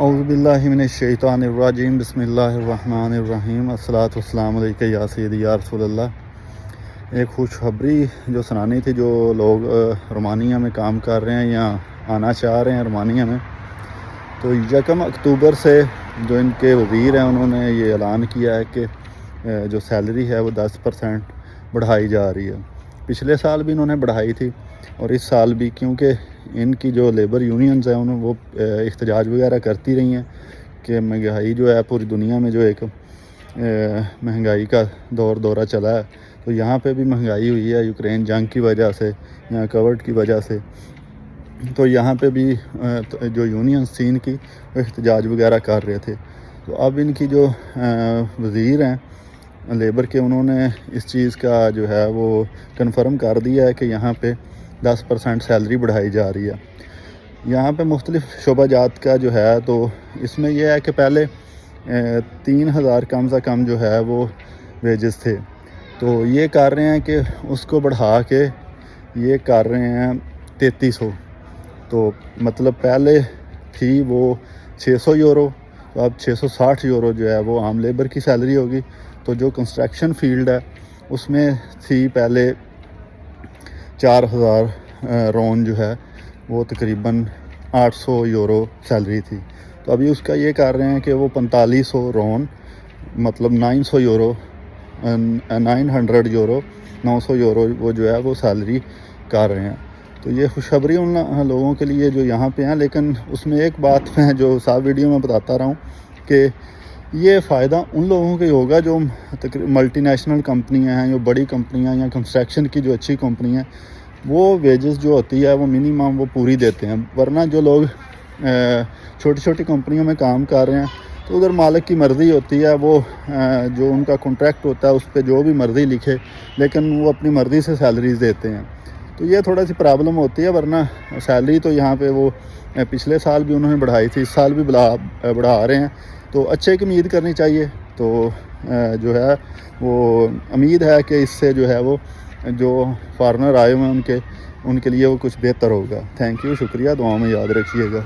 اعوذ باللہ من الشیطان الرجیم بسم اللہ الرحمن الرحیم الصلاۃ والسلام علیکہ یا سیدی یا رسول اللہ۔ ایک خوشخبری جو سنانی تھی، جو لوگ رومانیہ میں کام کر رہے ہیں یا آنا چاہ رہے ہیں رومانیہ میں، تو 1 اکتوبر سے جو ان کے وزیر ہیں انہوں نے یہ اعلان کیا ہے کہ جو سیلری ہے وہ 10% بڑھائی جا رہی ہے۔ پچھلے سال بھی انہوں نے بڑھائی تھی اور اس سال بھی، کیونکہ ان کی جو لیبر یونینز ہیں وہ احتجاج وغیرہ کرتی رہی ہیں کہ مہنگائی جو ہے پوری دنیا میں جو ایک مہنگائی کا دورہ چلا ہے، تو یہاں پہ بھی مہنگائی ہوئی ہے یوکرین جنگ کی وجہ سے یا کووڈ کی وجہ سے۔ تو یہاں پہ بھی جو یونینز تھیں ان کی وہ احتجاج وغیرہ کر رہے تھے۔ تو اب ان کی جو وزیر ہیں لیبر کے، انہوں نے اس چیز کا جو ہے وہ کنفرم کر دیا ہے کہ یہاں پہ 10% سیلری بڑھائی جا رہی ہے۔ یہاں پہ مختلف شعبہ جات کا جو ہے، تو اس میں یہ ہے کہ پہلے 3000 کم سے کم جو ہے وہ ویجز تھے، تو یہ کر رہے ہیں کہ اس کو بڑھا کے یہ کر رہے ہیں 3300۔ تو مطلب پہلے تھی وہ 600 یورو، تو اب 660 یورو جو ہے وہ عام لیبر کی سیلری ہوگی۔ تو جو کنسٹرکشن فیلڈ ہے اس میں تھی پہلے 4000 رون جو ہے وہ تقریباً 800 یورو سیلری تھی، تو ابھی اس کا یہ کر رہے ہیں کہ وہ 4500 رون، مطلب 900 یورو 900 یورو وہ جو ہے وہ سیلری کر رہے ہیں۔ تو یہ خوشخبری ان لوگوں کے لیے جو یہاں پہ ہیں، لیکن اس میں ایک بات میں جو صاحب ویڈیو میں بتاتا رہا ہوں کہ یہ فائدہ ان لوگوں کے ہوگا جو ملٹی نیشنل کمپنیاں ہیں، جو بڑی کمپنیاں یا کنسٹرکشن کی جو اچھی کمپنیاں ہیں، وہ ویجز جو ہوتی ہے وہ منیمم وہ پوری دیتے ہیں۔ ورنہ جو لوگ چھوٹی چھوٹی کمپنیوں میں کام کر رہے ہیں، تو ادھر مالک کی مرضی ہوتی ہے، وہ جو ان کا کنٹریکٹ ہوتا ہے اس پہ جو بھی مرضی لکھے، لیکن وہ اپنی مرضی سے سیلریز دیتے ہیں۔ تو یہ تھوڑا سی پرابلم ہوتی ہے، ورنہ سیلری تو یہاں پہ وہ پچھلے سال بھی انہوں نے بڑھائی تھی، اس سال بھی بڑھا رہے ہیں، تو اچھے کی امید کرنی چاہیے۔ تو جو ہے وہ امید ہے کہ اس سے جو ہے وہ جو فارنر آئے ہوئے ہیں ان کے لیے وہ کچھ بہتر ہوگا۔ تھینک یو، شکریہ، دعاؤں میں یاد رکھیے گا۔